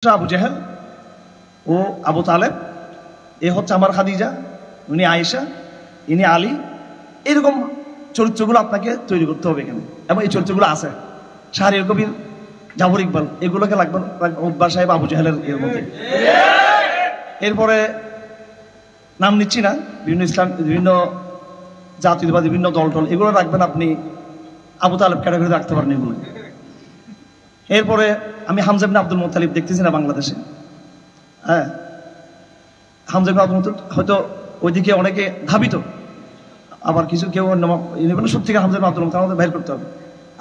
আবু জেহেল ও আবু তালেব, এ হচ্ছে আমার খাদিজা, উনি আয়েশা, ইনি আলী। এরকম চরিত্রগুলো আপনাকে তৈরি করতে হবে এখানে, এবং এই চরিত্রগুলো আছে। শাহরিয়ার কবির, জাফর ইকবাল, এগুলোকে লাগবে উদ্বা সাহেব আবু জেহেলের এর মধ্যে। এরপরে নাম নিচ্ছি না, বিভিন্ন ইসলাম, বিভিন্ন জাতীয়তাবাদী, বিভিন্ন দল টল, এগুলো রাখবেন আপনি আবু তালেব ক্যাটাগরি রাখতে পারেন এগুলো। এরপরে আমি হামজা ইবনে আব্দুল মুত্তালিব দেখতেছি না বাংলাদেশে, হ্যাঁ, হামজা ইবনে আব্দুল মুত্তালিব হয়তো ওইদিকে অনেকে ধাবিত, আবার কিছু কেউ সত্যিকার হামজা ইবনে আব্দুল মুত্তালিব আমাদের বাইর করতে হবে।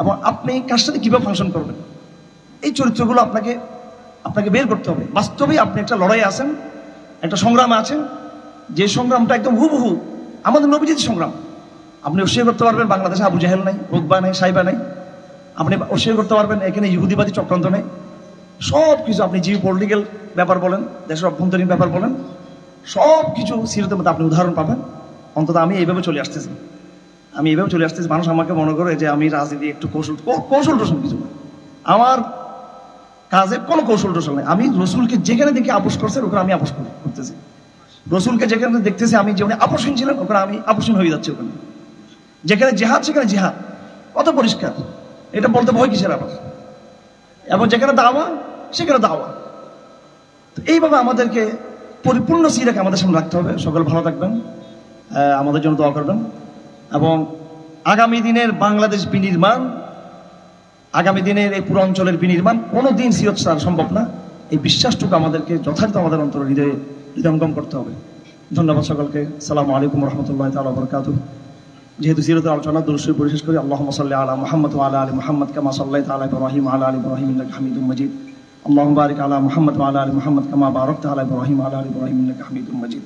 এবং আপনি কার সাথে কিভাবে ফাংশন করবেন, এই চরিত্রগুলো আপনাকে বের করতে হবে। বাস্তবেই আপনি একটা লড়াই আছেন, একটা সংগ্রামে আছেন, যে সংগ্রামটা একদম হুবহু আমাদের নবীজির সংগ্রাম। আপনি অস্বীকার করতে পারবেন বাংলাদেশে আবু জেহেল নাই, রুকবা নাই, সাইবা নাই। আপনি অস্বীকার করতে পারবেন এখানে ইহুদিবাদী চক্রান্ত নেই। সব কিছু আপনি জিও পলিটিক্যাল ব্যাপার বলেন, দেশের অভ্যন্তরীণ ব্যাপার বলেন, সব কিছু সিরতের মধ্যে আপনি উদাহরণ পাবেন। অন্তত আমি এইভাবে চলে আসতেছি, মানুষ আমাকে মনে করে যে আমি রাজনীতি একটু কৌশল টোশল কিছু না, আমার কাজে কোনো কৌশল টোশল নেই। আমি রসুলকে যেখানে দেখে আপোষ করছেন ওখানে আমি আপোষ করতেছি, রসুলকে যেখানে দেখতেছি আমি যেখানে আপোষহীন ছিলেন ওখানে আমি আপোষহীন হয়ে যাচ্ছি, ওখানে যেখানে জেহাদ সেখানে জেহাদ, কত পরিষ্কার, এটা বলতে ভয় কিসের আবার। এবং যেখানে দাওয়া সেখানে দাওয়া। তো এইভাবে আমাদেরকে পরিপূর্ণ সিরাকে আমাদের সামনে রাখতে হবে। সকল ভালো থাকবেন, আমাদের জন্য দোয়া করবেন। এবং আগামী দিনের বাংলাদেশ বিনির্মাণ, আগামী দিনের এই পুরো অঞ্চলের বিনির্মাণ কোনোদিন সিরত ছাড়া সম্ভব না। এই বিশ্বাসটুকু আমাদেরকে যথার্থ আমাদের অন্তর হৃদয়ঙ্গম করতে হবে। ধন্যবাদ সকলকে। আসসালামু আলাইকুম রহমতুল্লাহ তাআলা ওয়া বারাকাতুহু। যেহেতু সিরতের আলোচনা দুরূদ শরীফ পরিশেষ করি। আল্লাহুম্মা সাল্লি আলা মুহাম্মাদ ওয়া আলা আলি মুহাম্মাদ কামা সাল্লাইতা আলা ইব্রাহিম ওয়া আলা আলি ইব্রাহিম ইন্নাকা হামিদুম মাজিদ। আল্লাহুম্মা বারিক আলা মুহাম্মাদ ওয়া আলা আলি মুহাম্মাদ কামা বারাকতা আলা ইব্রাহিম ওয়া আলা আলি ইব্রাহিম ইন্নাকা হামিদুম মাজিদ।